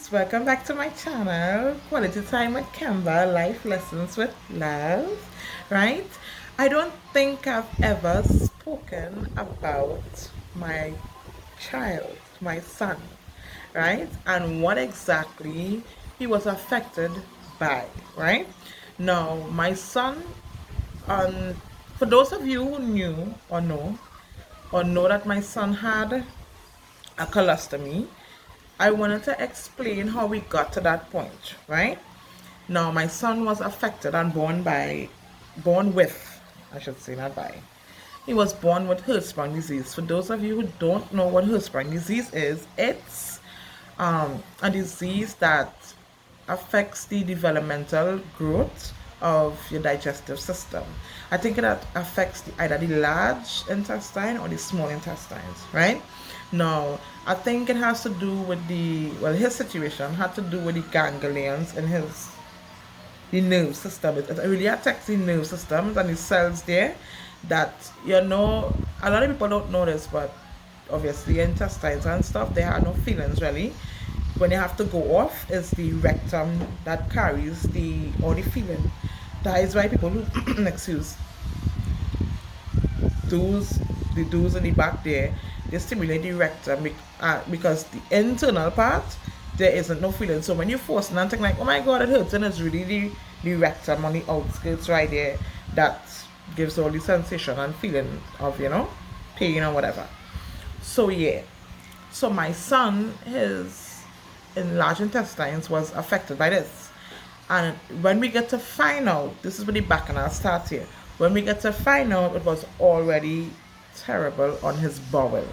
guys, welcome back to my channel, Quality Time with Kemba, Life Lessons with Love, right? I don't think I've ever spoken about my child, my son, right? And what exactly he was affected by, right? Now, my son, for those of you who knew or know that my son had a colostomy, I wanted to explain how we got to that point, right? Now, my son was affected and born with, I should say, not by. He was born with Hirschsprung disease. For those of you who don't know what Hirschsprung disease is, it's a disease that affects the developmental growth of your digestive system. I think that affects either the large intestine or the small intestines, right? Now, I think it has to do with his situation had to do with the ganglions in the nerve system. It really attacks the nerve systems and the cells there that, a lot of people don't know this, but obviously intestines and stuff, they have no feelings really. When they have to go off, it's the rectum that carries all the feeling. That is why people who excuse those the doors in the back there, they stimulate the rectum because the internal part there isn't no feeling. So when you force nothing like, oh my god, it hurts, and it's really the rectum on the outskirts right there that gives all the sensation and feeling of pain or whatever. So yeah, so my son, his enlarged intestines was affected by this. And when we get to find out, this is where the bacchanal starts here. When we get to find out, it was already terrible on his bowels.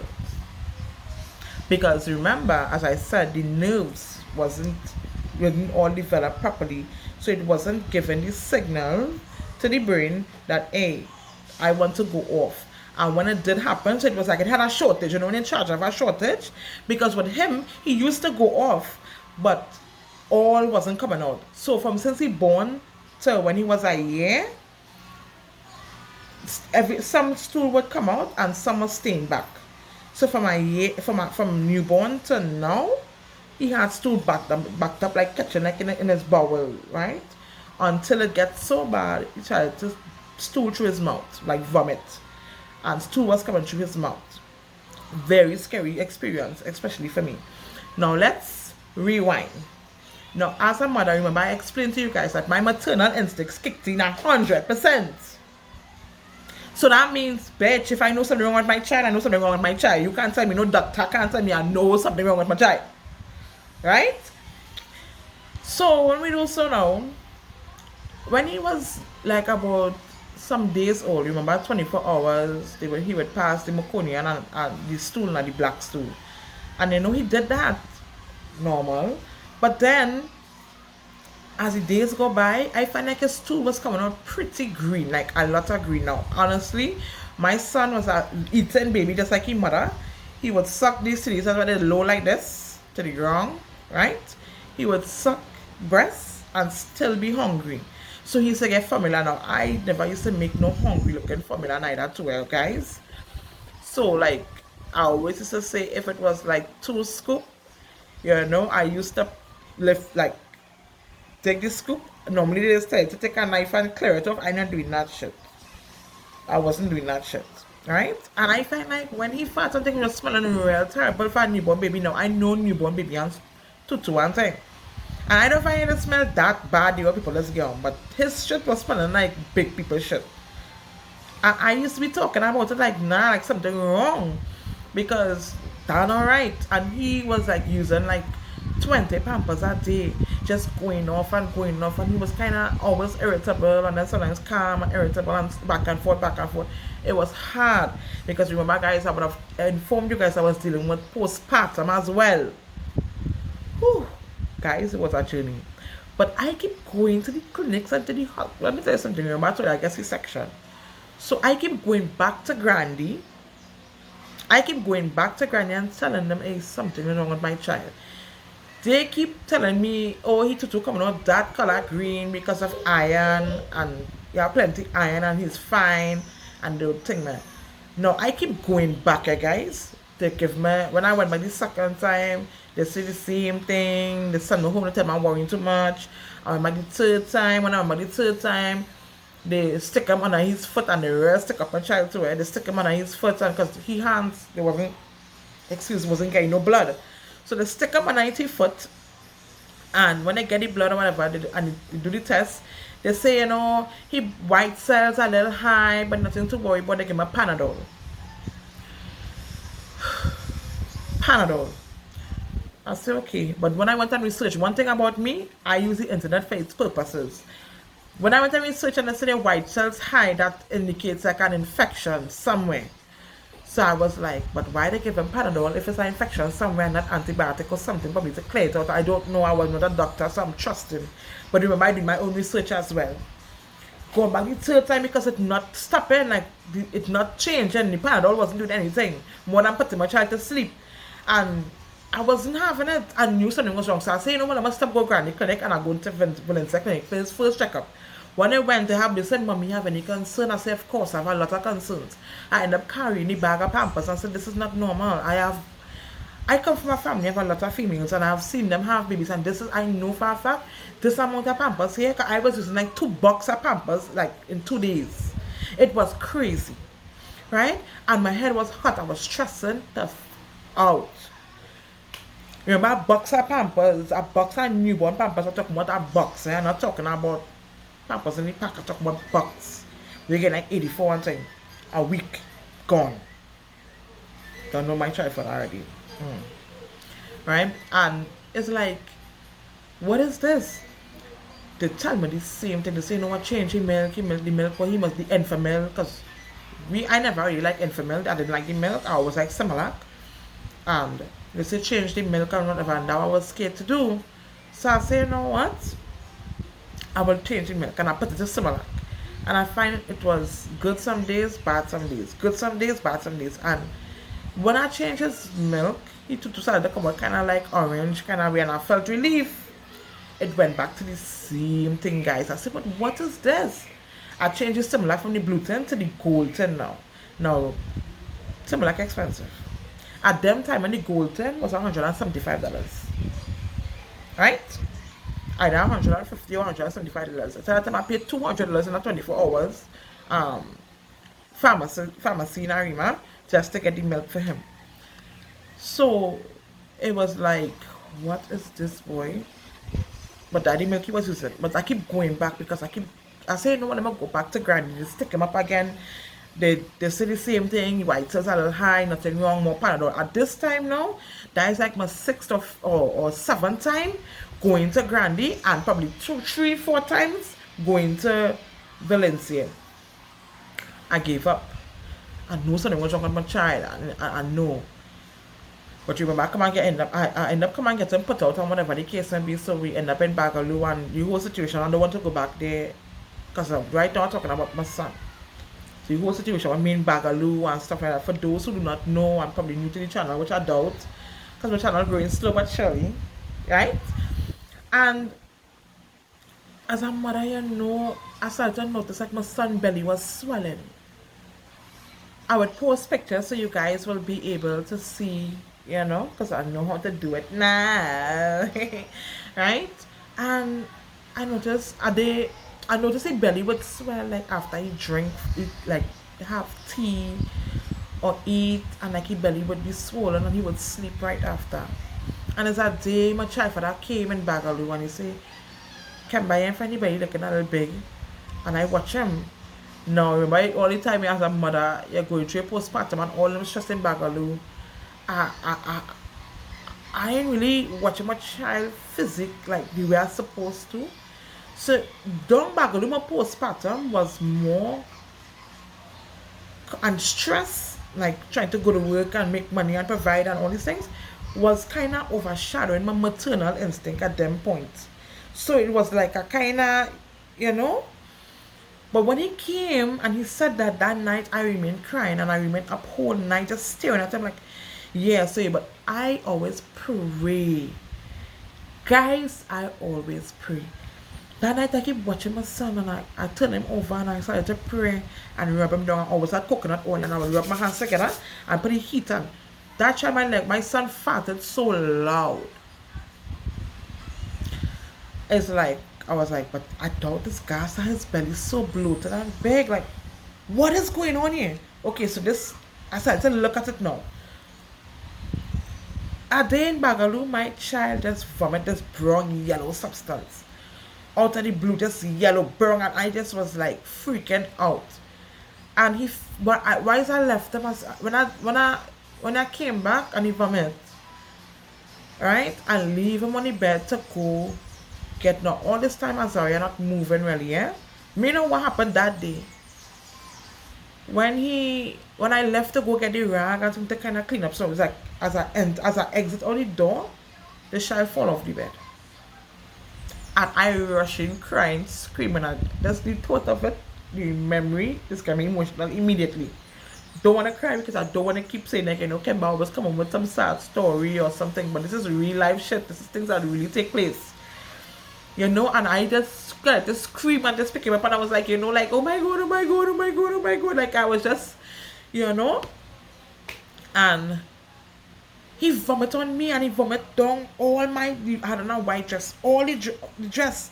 Because remember, as I said, the nerves didn't all develop properly. So it wasn't giving the signal to the brain that, hey, I want to go off. And when it did happen, so it was like it had a shortage, when in charge of a shortage. Because with him, he used to go off, but all wasn't coming out. So from since he born to when he was a year, some stool would come out and some was staying back. So from newborn to now, he had stool backed up like catching like in his bowel, right? Until it gets so bad, he tried to stool through his mouth, like vomit. And stool was coming through his mouth. Very scary experience, especially for me. Now let's rewind. Now, as a mother, remember I explained to you guys that my maternal instincts kicked in 100%. So that means, bitch, if I know something wrong with my child, I know something wrong with my child. You can't tell me, no doctor can't tell me I know something wrong with my child. Right? So when we do so now, when he was like about some days old, remember 24 hours, he would pass the meconium and the stool and the black stool. And he did that normal. But then, as the days go by, I find like his stool was coming out pretty green, like a lot of green now. Honestly, my son was a eating baby just like his mother. He would suck these titties, that's why they're low like this, to the ground, right? He would suck breasts and still be hungry. So he's like a formula now. I never used to make no hungry looking formula neither to well, guys. So like, I always used to say if it was like 2 scoop, I used to lift like take the scoop. Normally they just tell you to take a knife and clear it off. I'm not doing that shit. I wasn't doing that shit. Right? And I find like when he farts, something was smelling real terrible for a newborn baby. Now I know newborn baby and tutu and thing. And I don't find it smell that bad the way people just get on. But his shit was smelling like big people shit. And I used to be talking about it like, nah, like something wrong. Because that's alright. And he was like using like 20 pampers a day, just going off, and he was kind of always irritable, and then sometimes calm and irritable, and back and forth. It was hard because remember, guys, I would have informed you guys I was dealing with postpartum as well. Whew. Guys, it was a journey, but I keep going to the clinics and to the hospital. Let me tell you something. Remember, I guess the section. So I keep going back to Grandy. And telling them, hey, something is wrong with my child. They keep telling me, oh, he tutu coming out that color green because of iron, and you have plenty iron and he's fine, and the thing, man. No, I keep going back, guys. They give me, when I went by the second time, they say the same thing. They send me home, they tell me I'm worrying too much. I went by the third time, when I went by the third time, they stick him under his foot and the rest stick up my child to it. They stick him under his foot and because he hands, they wasn't getting no blood. So they stick him under his foot, and when they get the blood or whatever, and they do the test, they say, he white cells are a little high, but nothing to worry about. They give him a Panadol. Panadol. I say, okay. But when I went and researched, one thing about me, I use the internet for its purposes. When I went and researched and I said the white cells high, that indicates like an infection somewhere. So I was like, but why they give him Panadol if it's an infection somewhere, not antibiotic or something, probably to clear it out. I don't know. I was not a doctor, so I'm trusting. But remember, I did my own research as well. Going back the third time because it not stopping, like it not changing. The Panadol wasn't doing anything more than putting my child to sleep. And I wasn't having it. I knew something was wrong. So I said, I must stop going to Granny Clinic and I go to Valencia Clinic for his first checkup. When I went, they said, Mommy, you have any concern? I said, of course, I have a lot of concerns. I ended up carrying the bag of Pampers. I said, this is not normal. I come from a family of a lot of females and I have seen them have babies, and I know for a fact, this amount of Pampers here, I was using like 2 boxes of Pampers like in 2 days. It was crazy, right? And my head was hot. I was stressing the out. Remember, a box of Pampers, a box of newborn Pampers, I'm talking about a box. I'm not talking about Pampers in the pack, I'm talking about box. We get like 84 one time a week, gone. Don't know my child for already. Right? And it's like, what is this? They tell me the same thing. They say, no, I change the milk, the milk, but he must be Enfamil, because I never really like Enfamil. I didn't like the milk. I always like Similac. And they say change the milk and whatever, and that I was scared to do. So I say, you know what? I will change the milk, and I put it to Similac. And I find it was good some days, bad some days. Good some days, bad some days. And when I changed his milk, he started to come out kind of like orange, kind of way, and I felt relief. It went back to the same thing, guys. I said, but what is this? I changed his Similac from the blue tin to the gold tin now. Now, Similac expensive. At them time, when the gold tin was $175. Right? Either $150 or $175. So that time I paid $200 in a 24 hours pharmacy in Arima just to get the milk for him. So it was like, what is this, boy? But daddy milk he was using. But I keep going back because I say, no, I'm going to go back to Granny. Just stick him up again. They say the same thing. White cells are a little high, nothing wrong, more Panadol. At this time now, that is like my 6th or 7th time going to Grandy, and probably 2, 3, 4 times going to Valencia. I gave up. I know something was wrong with my child. I know. But remember, I end up coming and getting put out on whatever the case may be. So we end up in Bagaloo, and the whole situation, I don't want to go back there because right now I'm talking about my son. So the whole situation with me in Bagaloo and stuff like that. For those who do not know, I'm probably new to the channel, which I doubt, because my channel is growing slow but surely, right? And as a mother, I started to notice like my son's belly was swelling. I would post pictures so you guys will be able to see, because I know how to do it now, right? And I noticed his belly would swell like after he drink, like have tea or eat, and like his belly would be swollen and he would sleep right after. And as a day, my child father came in Bagaloo and he said, "Can buy him for anybody looking a little big?" And I watch him. Now, remember, all the time as a mother, you're going through a postpartum and all them stress in Bagaloo. I ain't really watching my child physique like the way I'm supposed to. So, during Bagaloo, my postpartum was more and stress, like trying to go to work and make money and provide and all these things, was kind of overshadowing my maternal instinct at them points. So it was like a kind of, But when he came and he said that night, I remained crying and I remained up whole night just staring at him like, yeah, so, but I always pray. Guys, I always pray. That night I keep watching my son and I turn him over and I started to pray and rub him down. I always had coconut oil and I would rub my hands together and put the heat on. That child, my son farted so loud. It's like, I was like, but I thought this gas on his belly so bloated and big. Like, what is going on here? Okay, so this, I started to look at it now. A day in Bagaloo, my child just vomit this brown yellow substance out of the blue, just yellow brown, and I just was like freaking out. And once I left him, when I came back and he vomit, right, and leave him on the bed to go get now. All this time Azaria not moving really, yeah. Me know what happened that day. When I left to go get the rag and something to kind of clean up, so it was like as I exit out the door, the child fall off the bed. And I rushing, crying, screaming, and that's the thought of it, the memory, just got me emotional immediately. Don't want to cry because I don't want to keep saying like, Kemba always come up with some sad story or something, but this is real life shit. This is things that really take place. And I just got to scream and just pick him up, and I was like, like, oh my god, oh my god, oh my god, oh my god, like I was just, and he vomit on me, and he vomit down all my, I don't know, white dress, all the dress,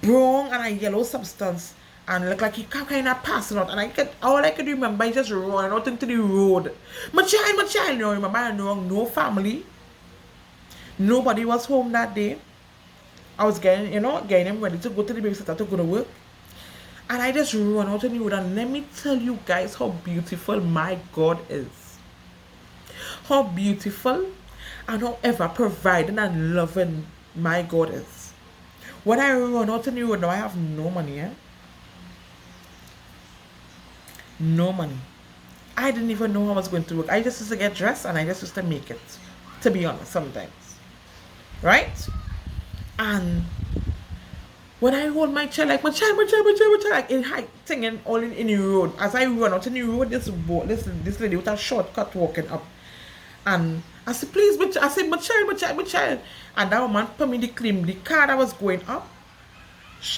brown and a yellow substance, and look like he kind of passing out, and all I could remember is just running out into the road. My child, remember, I know no family, nobody was home that day. I was getting him ready to go to the babysitter to go to work. And I just run out in the road, and let me tell you guys how beautiful my God is. How beautiful and how ever providing and loving my God is. When I run out in the road now, I have no money, No money. I didn't even know I was going to work. I just used to get dressed and I just used to make it. To be honest, sometimes. Right? And when I hold my child, like my child, like in high singing all in the road. As I run out in the road, this lady with a shortcut walking up. And I said, please, I said, my child. And that woman put me the claim, the car that was going up,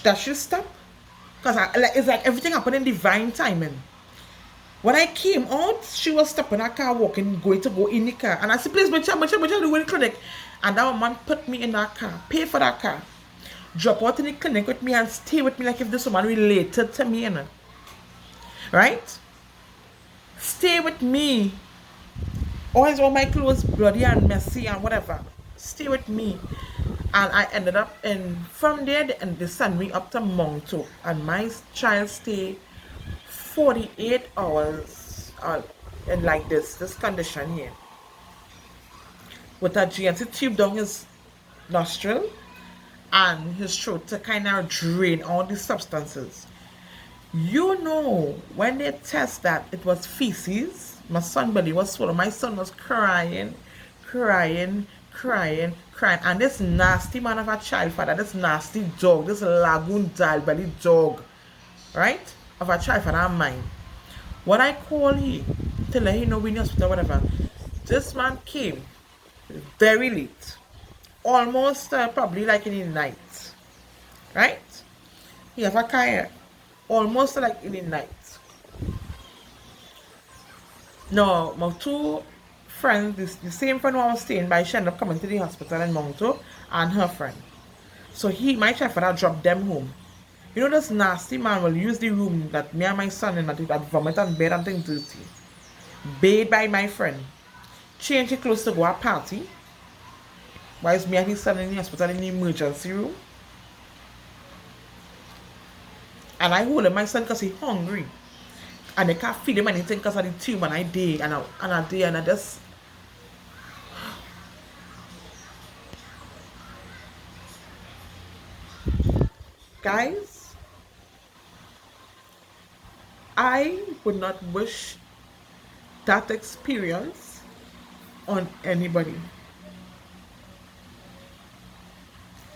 that should stop. Because it's like everything happened in divine timing. When I came out, she was stopping her car, walking, going to go in the car. And I said, please, my child, go in the clinic. And that woman put me in that car, pay for that car, drop out in the clinic with me and stay with me like if this woman related to me, Right? Stay with me. Always all my clothes bloody and messy and whatever. Stay with me. And I ended up from there, they sent me up to Monto. And my child stayed 48 hours in like this condition here. With a GNC tube down his nostril and his throat to kind of drain all the substances. When they test that it was feces, my son belly was swollen. My son was crying. And this nasty man of a child father, this nasty dog, this lagoon dial belly dog, right? Of a child father of mine. When I call him to let him know we in the hospital, whatever, this man came very late, almost probably like in the night, right? He have a car, almost like in the night. No, my two friends, the same friend who I was staying by, she ended up coming to the hospital in Monto, and her friend. So my child father dropped them home. This nasty man will use the room that me and my son in that vomit and bed and things dirty. Bathed by my friend. Change his clothes to go a party. Whilst me and his son in the hospital in the emergency room. And I hold him, my son, because he's hungry. And I can't feed him anything because of the tube, and I did. And I just... Guys, I would not wish that experience on anybody.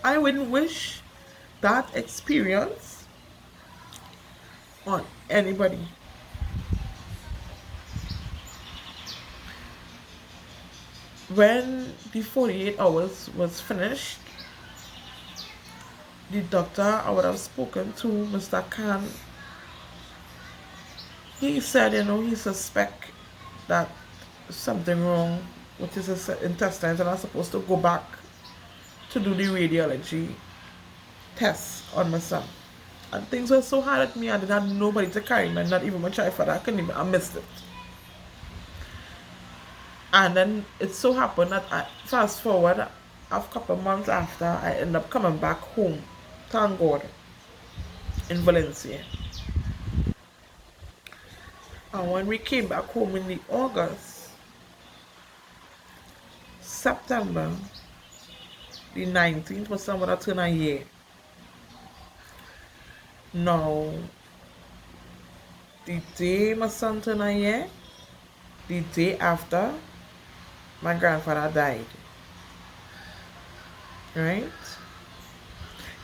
I wouldn't wish that experience on anybody. When the 48 hours was finished, the doctor I would have spoken to, Mr. Khan, he said, he suspect that something wrong with his intestines, and I'm supposed to go back to do the radiology tests on my son. And things were so hard at me, I didn't have nobody to carry me, not even my child father. I missed it. And then it so happened that fast forward a couple of months after, I ended up coming back home, thank God, in Valencia. And when we came back home in the August, September, the 19th was someone that turned a year. Now, the day my son turned a year, the day after, my grandfather died. Right?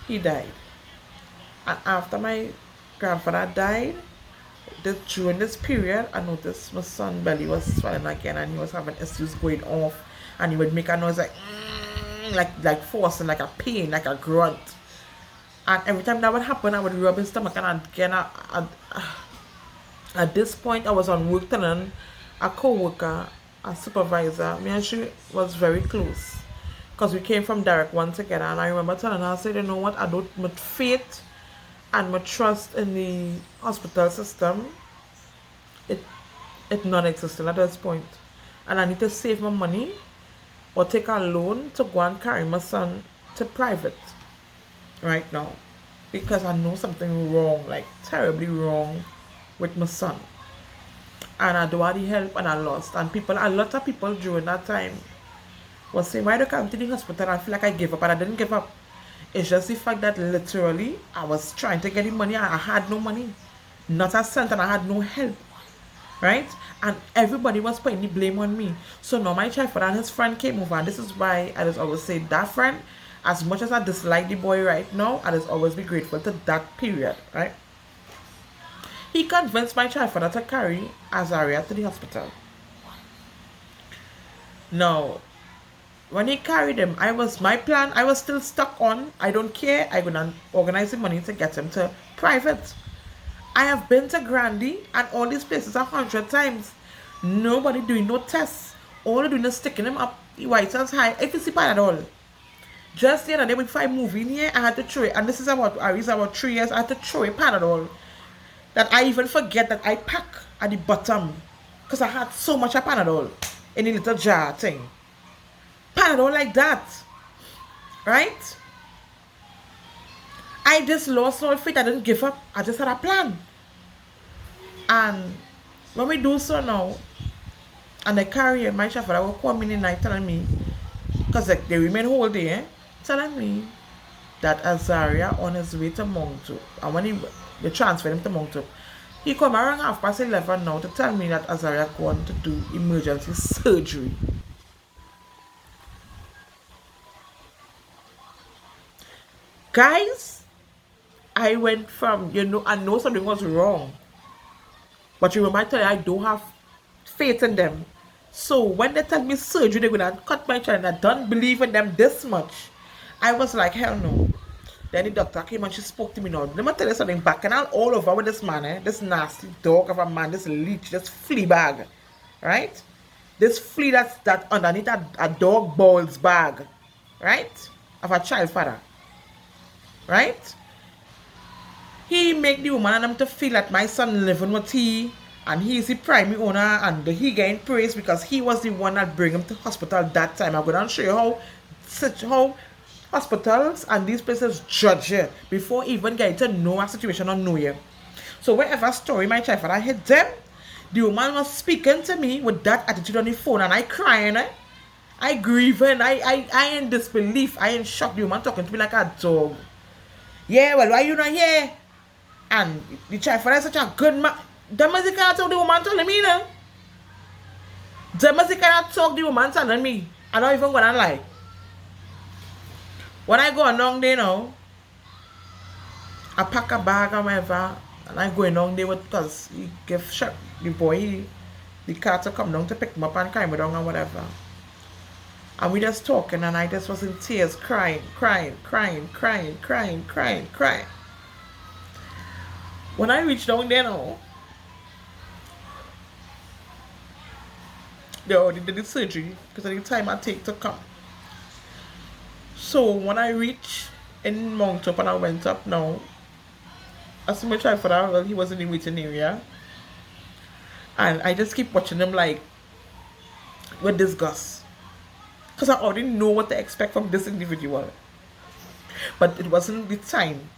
He died. And after my grandfather died, during this period, I noticed my son's belly was swelling again, and he was having issues going off, and he would make a noise like like forcing, like a pain, like a grunt. And every time that would happen, I would rub his stomach, and again, at this point, I was on work telling a co-worker, a supervisor, me and she was very close, because we came from Derek one together, and I remember telling her, I said, you know what, I don't, my faith and my trust in the hospital system, it non-existent at this point. And I need to save my money or take a loan to go and carry my son to private right now, because I know something wrong, like terribly wrong with my son. And I don't have the help, and I lost. And a lot of people during that time was saying, why do I come to the hospital? I feel like I gave up, and I didn't give up. It's just the fact that literally I was trying to get the money, and I had no money, not a cent, and I had no help. Right? And everybody was putting the blame on me. So now my child father and his friend came over, and this is why I just always say that friend, as much as I dislike the boy right now, I just always be grateful to that period, right? He convinced my child father to carry Azaria to the hospital. Now, when he carried him, my plan, I was still stuck on, I don't care, I'm gonna organize the money to get him to private. I have been to Grandy and all these places 100 times. Nobody doing no tests. All they're doing is sticking him up the White House high. If you see Panadol. Just the other day before I moved in here, I had to throw it. And this is about 3 years, I had to throw a Panadol. That I even forget that I pack at the bottom. Because I had so much of Panadol in a little jar thing. Panadol like that. Right? I just lost all faith. I didn't give up. I just had a plan. And when we do so now, and the carrier, my chauffeur, will come in the night telling me, because they remain whole day, telling me that Azaria on his way to Montauk, and when they transferred him to Montauk, he come around 11:30 now to tell me that Azaria going to do emergency surgery. Guys, I went from, I know something was wrong. But you remember I tell you, I don't have faith in them. So when they tell me surgery, they're going to cut my child, and I don't believe in them this much. I was like, hell no. Then the doctor came and she spoke to me now. Let me tell you something, back and all over with this man, this nasty dog of a man, this leech, this flea bag. Right? This flea that's underneath a dog ball's bag. Right? Of a child father. Right? He make the woman and them to feel that my son living with he, and he is the primary owner, and he getting praise because he was the one that bring him to hospital that time. I'm going to show you how hospitals and these places judge you before even getting to know a situation or know you. So wherever story my child father hit them, the woman was speaking to me with that attitude on the phone, and I crying, I grieving, I in disbelief, I in shock. The woman talking to me like a dog. Yeah, well, why you not here? And the child father is such a good man. The music cannot talk the woman telling me, The music cannot talk the woman telling me. I don't even gonna lie. When I go along there now, I pack a bag or whatever, and I go along there because he give the boy, the car to come down to pick him up and carry me down or whatever. And we just talking, and I just was in tears, crying. When I reached down there now, They already did the surgery because of the time I take to come. So when I reached in Mount Up and I went up now, I see my child for that, well, he was in the waiting area. And I just keep watching him like with disgust. Because I already know what to expect from this individual. But it wasn't the time.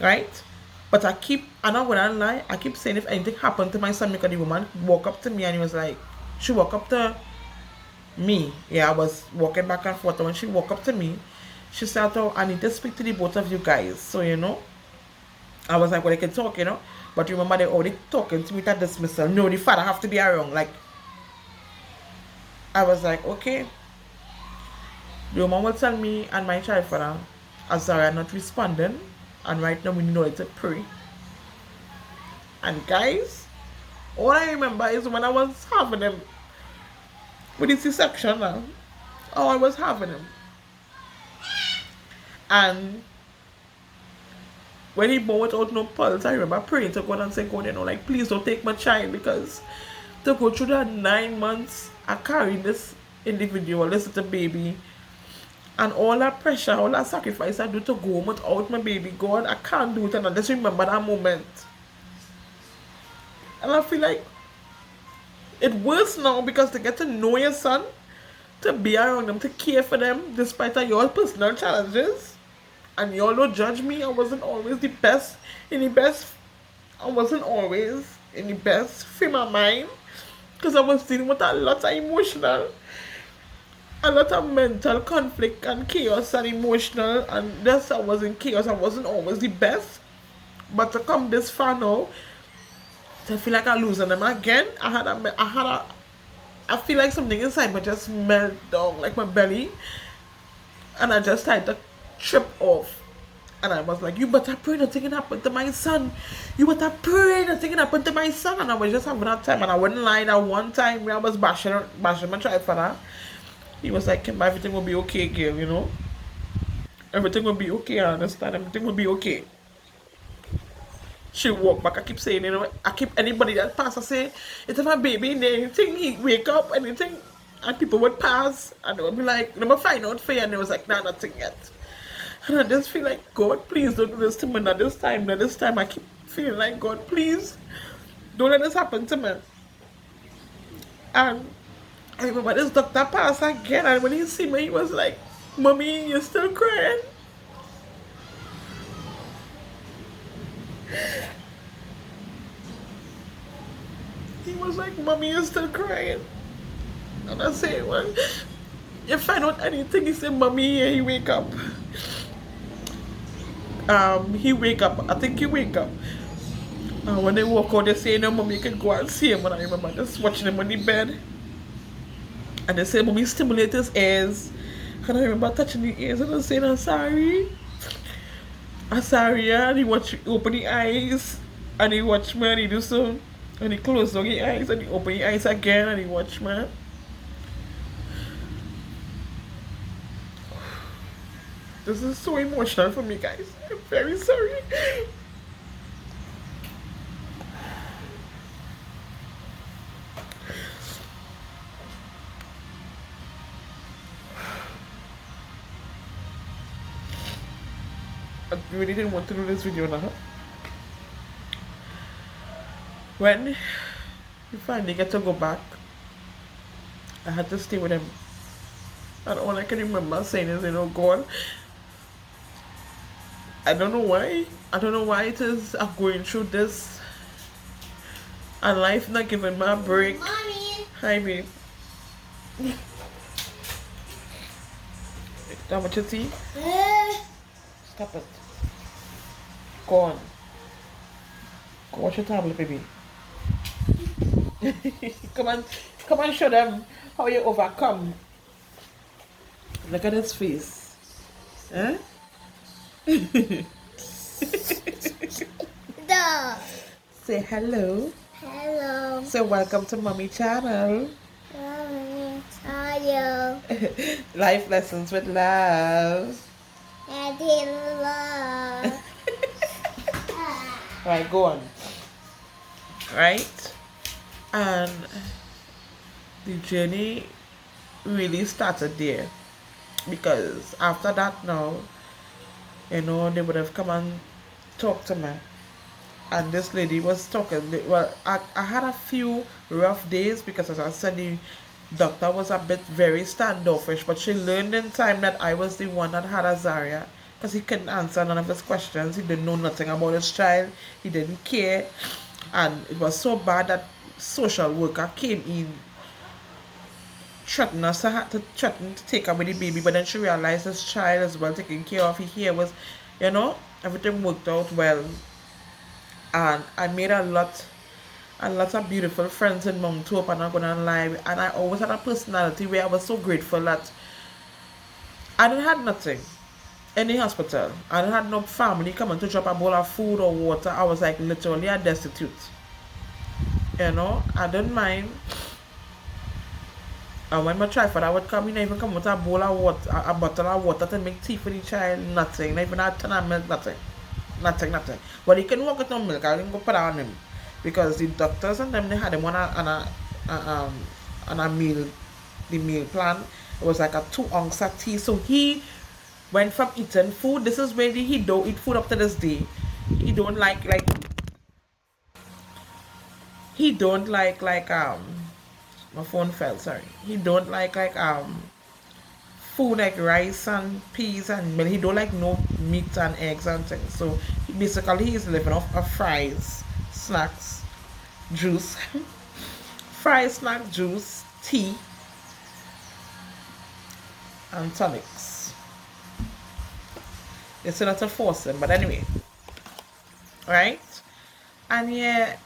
Right? But I'm not gonna lie, I keep saying if anything happened to my son, because the woman walked up to me and he was like, she walked up to me. Yeah, I was walking back and forth. And when she walked up to me, she said, oh, I need to speak to the both of you guys. So, I was like, well, I can talk, But remember, they're already talking to me at dismissal. No, the father have to be around. Like, I was like, okay. The woman will tell me and my child father, Azariah not responding. And right now, we know to pray. And guys, all I remember is when I was having him with the C-section now. Oh, I was having him. And when he born without no pulse, I remember praying to God and saying, God, like, please don't take my child, because to go through that 9 months, I carry this individual, this little baby, and all that pressure, all that sacrifice I do to go home without my baby, God, I can't do it, and I just remember that moment. And I feel like it's worse now because to get to know your son, to be around them, to care for them, despite of your personal challenges, and y'all don't judge me, I wasn't always the best, I wasn't always in the best frame of mind, because I was dealing with a lot of emotional, a lot of mental conflict and chaos and emotional, and yes, I was in chaos, I wasn't always the best, but to come this far now, I feel like I'm losing them again. I feel like something inside me just melt down, like my belly, and I just tried to trip off. And I was like, you better pray nothing happened to my son. You better pray nothing happened to my son. And I was just having that time, and I wouldn't lie, that one time where I was bashing my child for that. He was like, Kimba, everything will be okay, girl, Everything will be okay, I understand. Everything will be okay. She walk back. I keep saying, I keep anybody that pass, I say, it's my baby in there, anything, he wake up, anything, and people would pass, and they would be like, let me find out for you, and they was like, nah, nothing yet. And I just feel like, God, please don't do this to me, not this time, I keep feeling like, God, please, don't let this happen to me. And I remember this doctor passed again, and when he see me, he was like, Mommy, you're still crying? He was like, Mommy, you're still crying. And I say, well, you find out anything? He said, Mommy, yeah, he wake up. He wake up. I think he wake up. When they walk out, they say, no, Mommy, you can go and see him. And I remember just watching him on the bed. And they say, Mommy, stimulate his ears. And I remember touching the ears and I saying, I'm sorry. I'm sorry, yeah. And he open the eyes. And he watch me and he do so. And he close down his eyes and he open his eyes again and he watch me. This is so emotional for me, guys. I'm very sorry. I really didn't want to do this video now. When we finally get to go back, I had to stay with him. And all I can remember saying is, God, I don't know why. I don't know why it is I'm going through this. And life not giving me a break. Mommy. Hi, babe. How much your tea? Stop it. Go on. Go watch your tablet, baby. Come on, show them how you overcome. Look at his face. Huh? Dog. Say hello. Hello. Say welcome to Mommy Channel. Mommy. How are you? Life lessons with love. Daddy love. Right, go on. Right? And the journey really started there, because after that now, they would have come and talked to me. And this lady was talking. Well, I had a few rough days because, as I said, the doctor was a bit very standoffish, but she learned in time that I was the one that had Azaria, because he couldn't answer none of his questions. He didn't know nothing about his child. He didn't care. And it was so bad that social worker came in, threatened us, threatened to take away the baby, but then she realized his child as well taken care of. He here was, everything worked out well. And I made a lot of beautiful friends in Mount Hope, and I'm gonna lie. And I always had a personality where I was so grateful that I didn't have nothing in the hospital. I didn't have no family coming to drop a bowl of food or water. I was like literally a destitute. I didn't mind. And when my tripod, I would come in, even come with a bowl of water, a bottle of water to make tea for the child, nothing. Not even a ton of milk, nothing. Nothing. But he can walk with no milk, I didn't go put on him. Because the doctors and them, they had him on a meal, the meal plan. It was like a 2 ounce of tea. So he went from eating food. This is where he don't eat food up to this day. He don't like my phone fell, sorry. He don't like food like rice and peas and milk. He don't like no meat and eggs and things. So basically he's living off of fries, snacks, juice, fries, snack, juice, tea, and tonics. It's not to force him, but anyway, right? And yeah,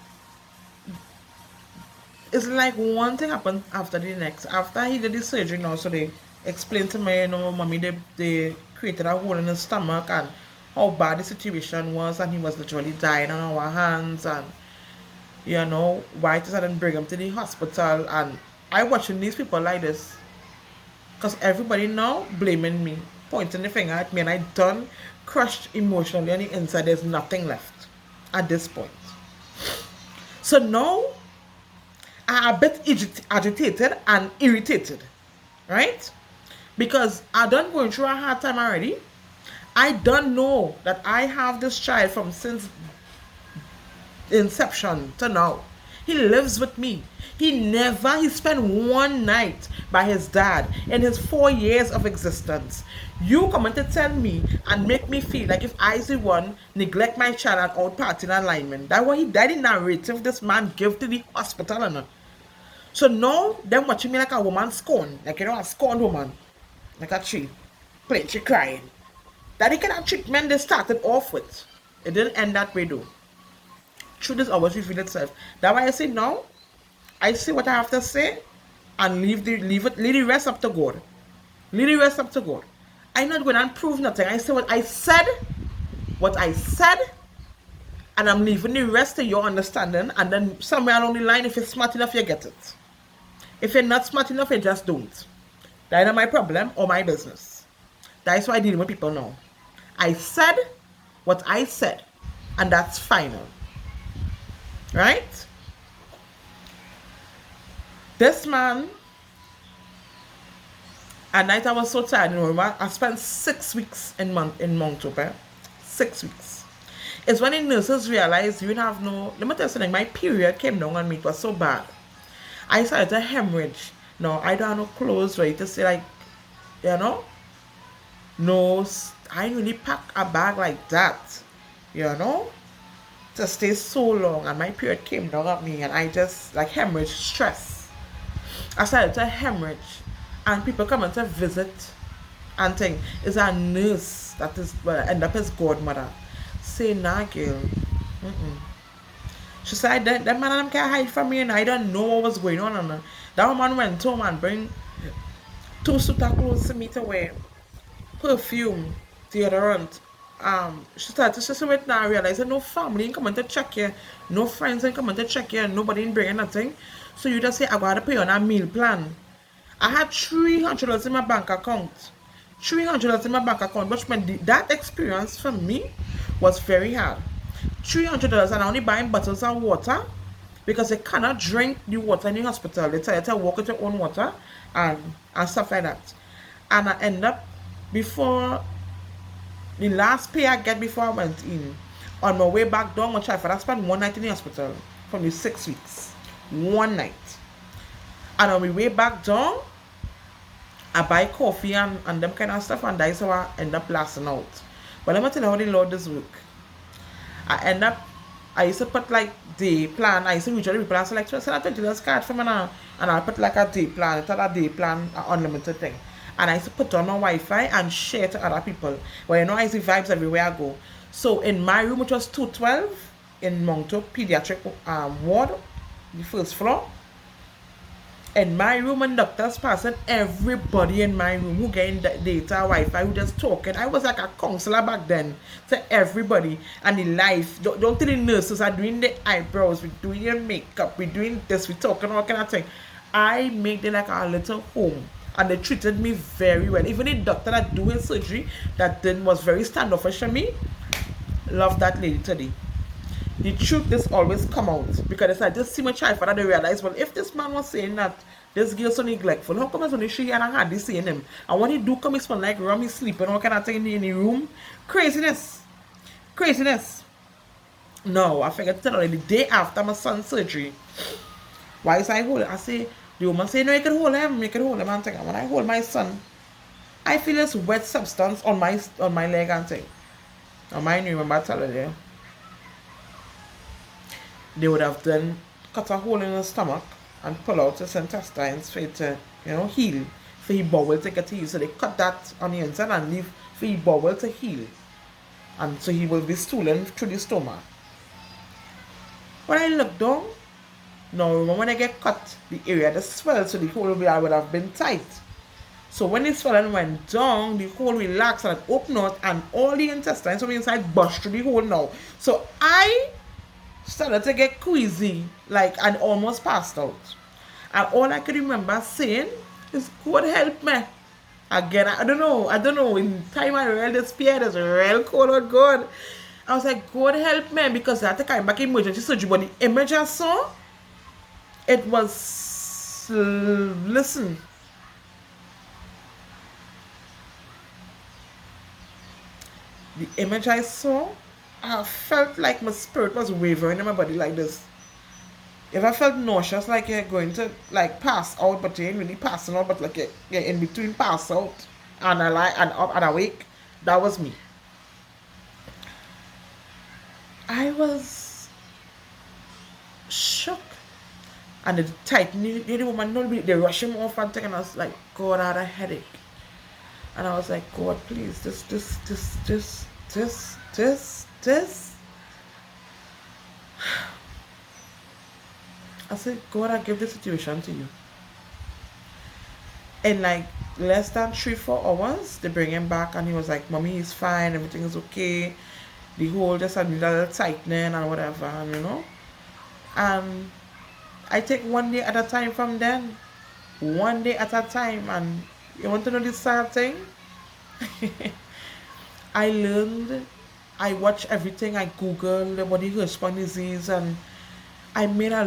it's like one thing happened after the next. After he did the surgery now, so they explained to me, mommy, they created a hole in his stomach and how bad the situation was, and he was literally dying on our hands, and why just didn't bring him to the hospital. And I watching these people like this, because everybody now blaming me, pointing the finger at me, and I done crushed emotionally on the inside. There's nothing left at this point. So now I'm a bit agitated and irritated, right? Because I done going through a hard time already. I don't know that I have this child from since inception to now. He lives with me. He spent one night by his dad in his 4 years of existence. You coming to tell me and make me feel like if I the one neglect my child and out party in alignment. That's what he died in narrative this man give to the hospital. And so now them watching me like a woman scorned, like a scorned woman, like a tree, playing, she crying. That the kind of treatment they started off with. It didn't end that way though. Truth is always reveal itself. That's why I say now, I say what I have to say and leave the rest up to God. Leave the rest up to God. I'm not going to prove nothing. I say what I said, and I'm leaving the rest to your understanding, and then somewhere along the line, if you're smart enough, you get it. If you're not smart enough, you just don't. That's not my problem or my business. That's why I deal with people now. I said what I said, and that's final. Right? This man, at night I was so tired. I spent 6 weeks in Mount Hope. 6 weeks. It's when the nurses realized you have no. Let me tell you something. My period came down on me. It was so bad. I started to hemorrhage. No, I don't have no clothes ready to say like, no. I didn't really pack a bag like that, to stay so long. And my period came down at me, and I just like hemorrhage, stress. I started to hemorrhage, and people coming to visit and think it's a nurse that is end up as godmother. Say nah, girl. She said that man and them can't hide from me, and I don't know what was going on. And that woman went home and bring 2 suits of clothes to me to wear, perfume, deodorant. She said wait now, I realized that no family ain't coming to check you, no friends ain't coming to check you, nobody ain't bringing nothing. So you just say I gotta pay on a meal plan. I had $300 in my bank account. $300 in my bank account, which meant that experience for me was very hard. $300, and I only buying bottles of water because they cannot drink the water in the hospital. They tell you to walk with your own water and stuff like that. And I end up, before the last pay I get before I went in, on my way back down, my child, I spent one night in the hospital from the 6 weeks. One night. And on my way back down, I buy coffee and them kind of stuff, and that's how I end up lasting out. But let me tell you how the Lord does work. I used to put like day plan. I used to usually plan, so like, send a $20 card for me now. And I put like a day plan, it's a day plan, an unlimited thing. And I used to put on my Wi-Fi and share to other people. Well, you know, I see vibes everywhere I go. So in my room, which was 212 in Moncton Pediatric ward, the first floor. In my room, and doctors passing, everybody in my room who getting data, Wi-Fi, who just talking. I was like a counselor back then to everybody. And the life, don't tell the nurses are doing the eyebrows, we're doing your makeup, we're doing this, we're talking all kind of thing. I made it like a little home. And they treated me very well. Even the doctor that do his surgery, that then was very standoffish to me, love that lady today. The truth just always come out, because I just see my child father, they realize, well, if this man was saying that this girl so neglectful, how come as when she had had this saying him? And when he do come, he smell like rum, he's sleeping, all kind of thing in the room. Craziness. No, I forgot to tell her the day after my son's surgery. Why is I hold it? I say, the woman say, no, you can hold him, and thing. And when I hold my son, I feel this wet substance on my leg and thing. On my knee, remember I tell her there. They would have then cut a hole in his stomach and pull out his intestines for it to, heal, for his bowel to get healed. So they cut that on the inside and leave for his bowel to heal. And so he will be stooling through the stomach. When I look down, now remember when I get cut, the area just swelled, so the hole would have been tight. So when the swelling went down, the hole relaxed and it opened out, and all the intestines from inside burst through the hole now. So I started to get queasy, and almost passed out. And all I could remember saying is, God help me. Again, I don't know. In time I realized this spear is real cold out God. I was like, God help me, because I had to come back emergency surgery. But the image I saw, it was, listen. The image I saw, I felt like my spirit was wavering in my body like this. If I felt nauseous, like you're going to pass out, but you ain't really passing out, but like you're in between pass out and up and awake, that was me. I was shook. And the tightening, the woman, they rush him off and and I was like, God, I had a headache. And I was like, God, please, this. I said, God, I give the situation to you. In less than 3-4 hours, they bring him back and he was like, Mommy, he's fine, everything is okay. The hole just had a little tightening and whatever, And I take one day at a time from then. One day at a time. And you want to know this sad thing? I learned, I watched everything, I googled about the Hirschsprung disease, and I made I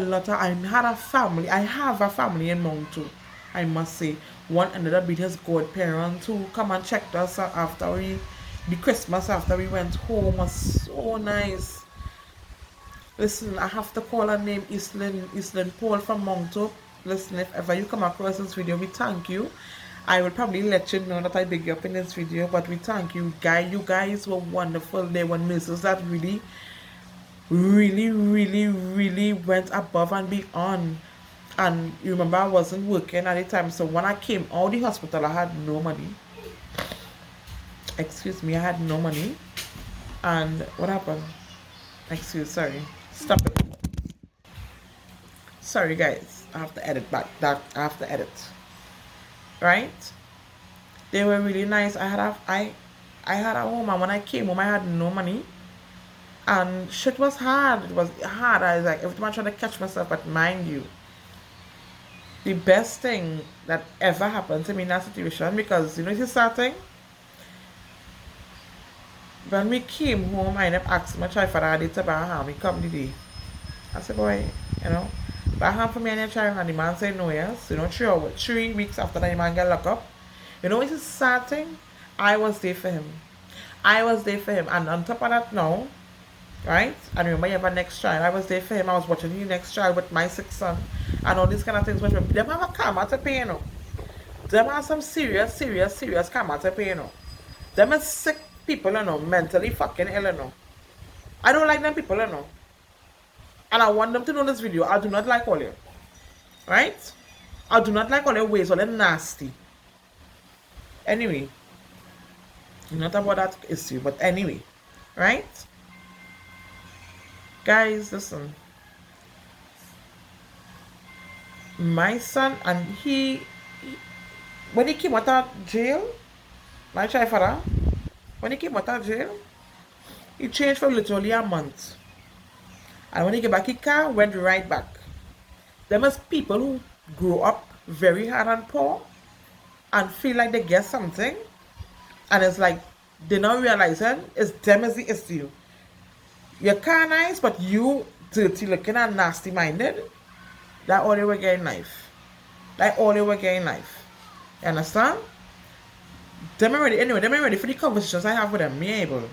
have a family in Moncton, I must say. One another be his godparents who come and checked us after the Christmas after we went home was so nice. Listen, I have to call her name Islin Paul from Moncton. Listen, if ever you come across this video, we thank you. I will probably let you know that I big you up in this video, but we thank you guys. You guys were wonderful. They were nurses that really went above and beyond. And you remember I wasn't working at the time, so when I came out of the hospital, I had no money. Excuse me, I had no money. And what happened? Sorry. Stop it. Sorry guys, I have to edit back. I have to edit. Right? They were really nice. I had a home, and when I came home I had no money. And shit was hard. It was hard. I was like, every time I tried to catch myself, but mind you, the best thing that ever happened to me in that situation, because it's starting. When we came home, I ended up asking my child father to buy a ham. He come the day. I said, boy, you know. But I have for me and your child, and the man said no, yes. You know, 3 weeks after that, the man get locked up. You know, it's a sad thing. I was there for him. I was there for him. And on top of that now, right? And remember you have a next child. I was there for him. I was watching the next child with my 6th son. And all these kind of things. Which them have a karma to pay, you know. Them have some serious karma to pay, you know. Them are sick people, you know. Mentally fucking ill, you know. I don't like them people, you know. And I want them to know this video. I do not like all you. Right? I do not like all your ways. All them nasty. Anyway. Not about that issue. But anyway. Right? Guys, listen. My son, and when he came out of jail, my child father, when he came out of jail, he changed for literally a month. And when he came back, he went right back. There must people who grow up very hard and poor and feel like they get something. And it's like, they're not realizing it's them as the issue. You're kind of nice, but you dirty looking and nasty minded. That all they were getting life. That all they were getting life. You understand? Them ain't ready. Anyway, them ain't ready for the conversations I have with them. Me able.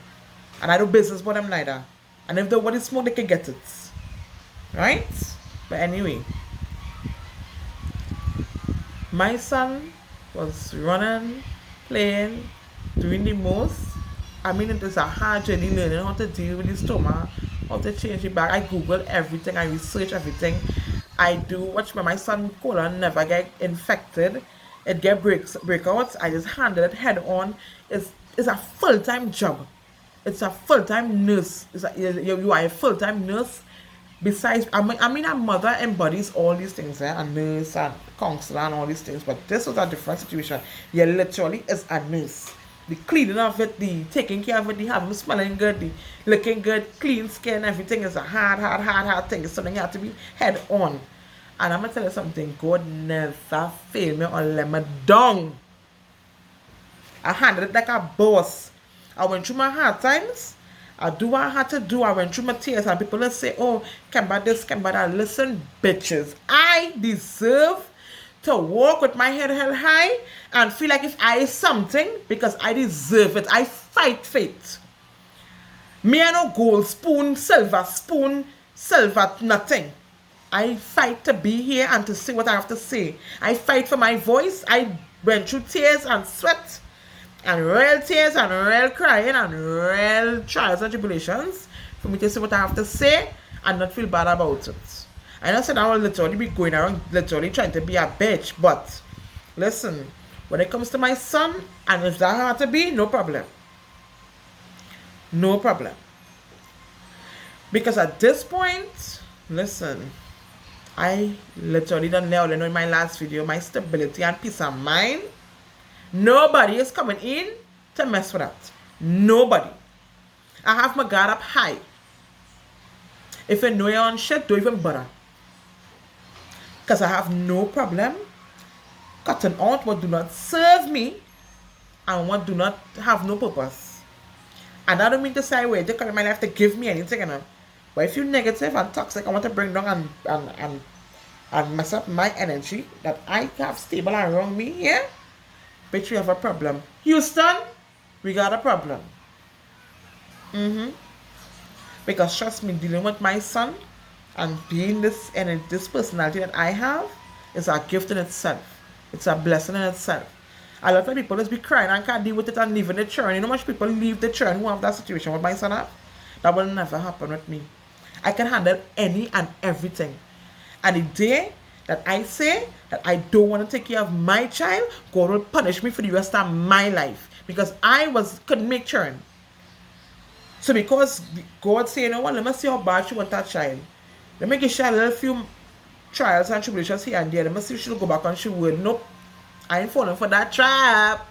And I do business with them neither. And if they want to smoke, they can get it. Right? But anyway. My son was running, playing, doing the most. I mean, it is a hard journey learning how to deal with the stomach, how to change it back. I Google everything, I research everything. I do watch my son colon never get infected. It get breakouts. I just handle it head on. It's a full-time job. It's a full-time nurse. You are a full-time nurse. Besides, I mean, a mother embodies all these things, a nurse and counselor and all these things. But this was a different situation. You literally is a nurse. The cleaning of it, the taking care of it, the having smelling good, the looking good, clean skin, everything is a hard thing. It's something you have to be head on. And I'm gonna tell you something, God never failed me or let me down. I handled it like a boss. I went through my hard times. I do what I had to do. I went through my tears, and people will say, oh, Kemba this, Kemba that. Listen, bitches, I deserve to walk with my head held high and feel like if I is something, because I deserve it. I fight for it. Me and no gold spoon, silver nothing. I fight to be here and to say what I have to say. I fight for my voice. I went through tears and sweat and real tears and real crying and real trials and tribulations for me to say what I have to say and not feel bad about it. I know said I will literally be going around literally trying to be a bitch, but listen, when it comes to my son, and if that had to be, no problem. No problem. Because at this point, listen, I literally don't know in my last video, my stability and peace of mind. Nobody is coming in to mess with that. Nobody. I have my guard up high. If you know you're on shit, don't even bother. Because I have no problem cutting out what do not serve me and what do not have no purpose. And I don't mean to say, wait, they come in my life to give me anything, you know. But if you're negative and toxic, I want to bring down and mess up my energy that I have stable around me here. Bitch, we have a problem. Houston, we got a problem. Because trust me, dealing with my son and being this personality that I have is a gift in itself. It's a blessing in itself. A lot of people just be crying and can't deal with it and leaving the churn. You know how much people leave the churn who have that situation with my son have? That will never happen with me. I can handle any and everything. And the day that I say that I don't want to take care of my child, God will punish me for the rest of my life. Because I couldn't make churn. So because God say, you know what, let me see how bad she want that child. Let me give her a little few trials and tribulations here and there. Let me see if she'll go back and she would. Nope. I ain't falling for that trap.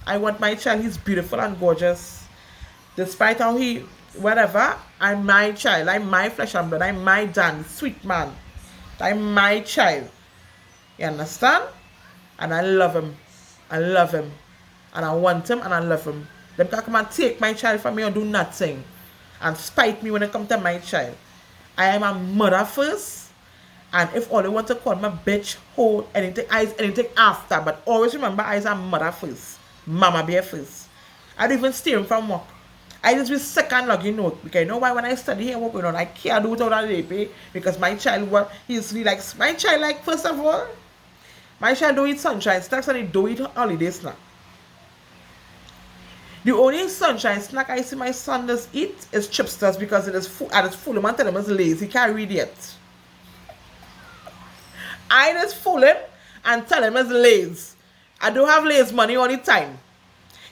I want my child. He's beautiful and gorgeous. Despite how whatever, I'm my child. I'm my flesh and blood. I'm my Dan, sweet man. I'm my child. You understand? And I love him. I love him. And I want him and I love him. Them can come and take my child from me or do nothing. And spite me when it comes to my child. I am a mother first. And if all they want to call me bitch, hoe, anything, anything after. But always remember, I's a mother first. Mama bear first. I don't even steer him from work. I just be second logging note. Because you know why when I study here working on, I can't do it without a pay. Because my child, what he's really like, my child, like, first of all, my child don't eat sunshine snacks and he don't eat holiday snack. The only sunshine snack I see my son does eat is chipsters because it is full and it's full. Man tell him it's lazy. He can't read yet. I just fool him and tell him it's Lay's. I don't have Lay's money all the time.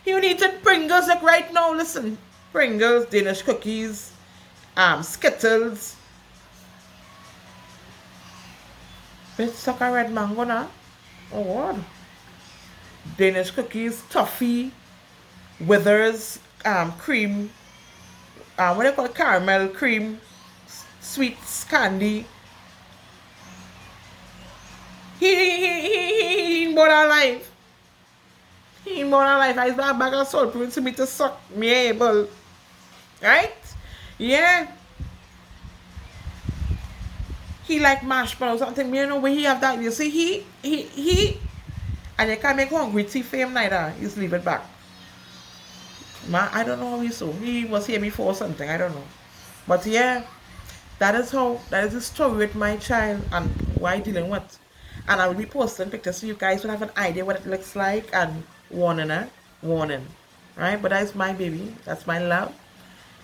He only eating Pringles like right now. Listen, Pringles, Danish cookies, Skittles. Bitch, suck a red mango now. Oh what? Danish cookies, toffee, Withers, cream, what do you call it? Caramel cream, sweets, candy. He more alive. He more alive. I got a bag of salt for me to suck me able. Right? Yeah. He like marshmallows or something. You know where he have that. You see, he and you can't make hungry tea for him neither. Just leave it back. Man, I don't know how he so. He was here before or something. I don't know. But yeah, that is the story with my child and why dealing with. And I will be posting pictures so you guys will have an idea what it looks like and warning her. Warning. Right? But that's my baby. That's my love.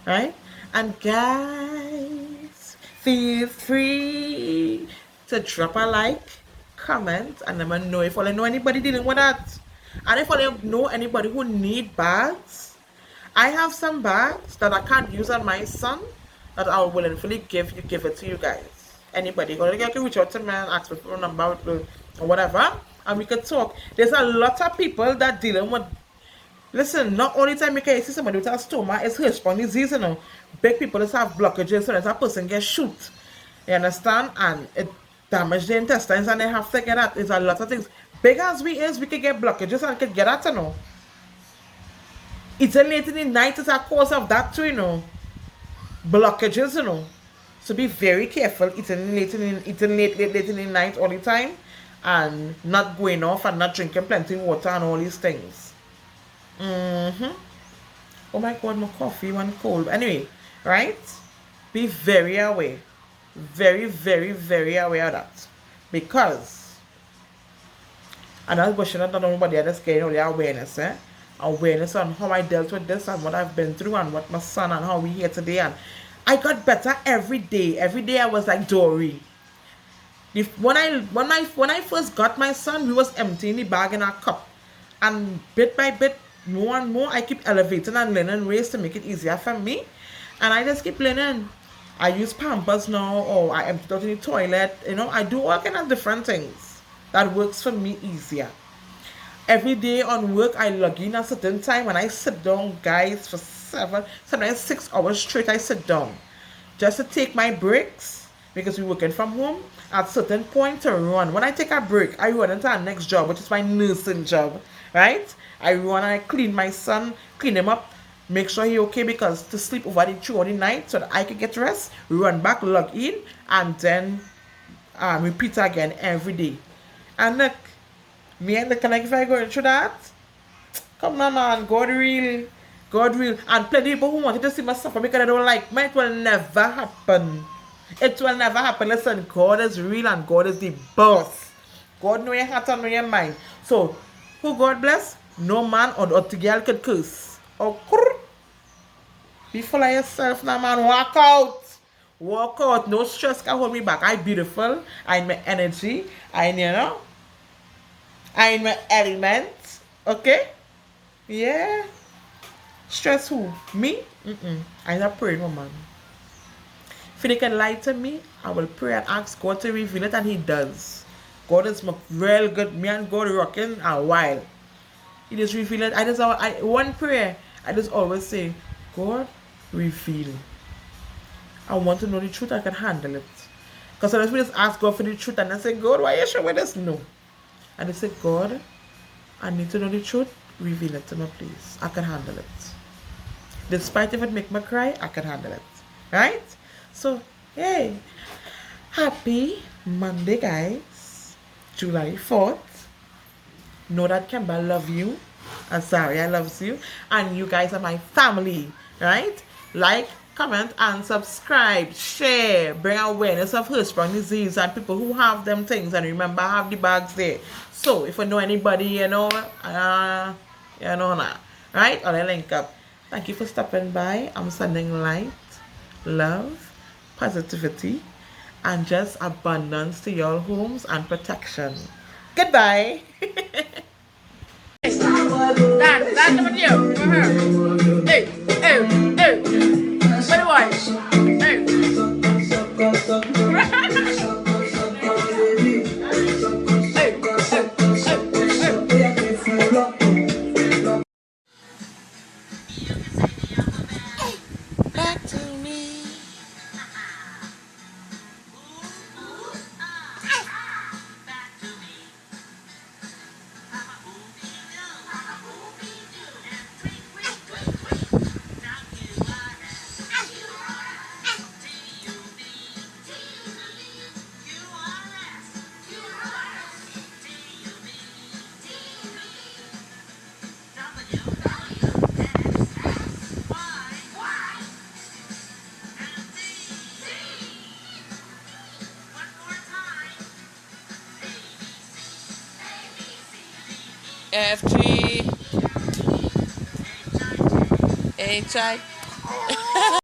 Right? And guys, feel free to drop a like, comment, and let me know if I know anybody dealing with that. And if I know anybody who need bags, I have some bags that I can't use on my son that I will willingly give it to you guys. Anybody, you can reach out to me and ask for phone number or whatever, and we can talk. There's a lot of people that dealing with. Listen, not only time you can see somebody with a stoma, it's Hirschsprung disease, you know. Big people just have blockages, so that person gets shoot. You understand? And it damage the intestines, and they have to get that. There's a lot of things. Big as we is, we can get blockages and can get that, you know. Eating late in the night is a cause of that too, you know. Blockages, you know. So be very careful eating late in the night all the time, and not going off and not drinking plenty of water and all these things. Oh my god, my coffee went cold. Anyway, right? Be very aware. Very, very, very aware of that. Because another question I don't know nobody else getting only awareness, awareness on how I dealt with this and what I've been through and what my son and how we here today, and I got better every day. Every day I was like Dory. When I first got my son, we was emptying the bag in our cup. And bit by bit, more and more, I keep elevating and learning ways to make it easier for me. And I just keep learning. I use Pampers now, or I empty out in the toilet. You know, I do all kind of different things that works for me easier. Every day on work, I log in at a certain time and I sit down, guys, for 7, sometimes 6 hours straight. I sit down just to take my breaks because we're working from home. At certain point to run. When I take a break, I run into our next job, which is my nursing job, right? I run and I clean my son, clean him up, make sure he's okay because to sleep over throughout the night so that I can get rest, run back, log in, and then repeat again every day. And look, me and the connect if I go through that, come on, man, God real, and plenty of people who wanted to see me suffer because they don't like me. It will never happen. It will never happen. Listen, God is real and God is the boss. God know your heart and know your mind. So, who God bless, no man or the girl could curse. Oh, be full of yourself now, man. Walk out. Walk out. No stress can hold me back. I beautiful. I in my energy. I in my element. Okay? Yeah. Stress who? Me? I'm not praying, woman. If they can lie to me, I will pray and ask God to reveal it, and He does. God is real good. Me and God rocking a while. He just reveal it. One prayer, I just always say, God, reveal. I want to know the truth. I can handle it. Because sometimes we just ask God for the truth, and I say, God, why are you showing us? No. And they say, God, I need to know the truth. Reveal it to me, please. I can handle it. Despite if it make me cry, I can handle it. Right? So, hey, happy Monday, guys, July 4th. Know that Kemba love you. Azaria loves you. And you guys are my family, right? Like, comment, and subscribe. Share. Bring awareness of Hirschsprung disease and people who have them things. And remember, I have the bags there. So, if you know anybody, now. Right? Or I link up. Thank you for stopping by. I'm sending light, love, positivity, and just abundance to your homes and protection. Goodbye. Dan teman dia. Mana boy? Back to me. FG HI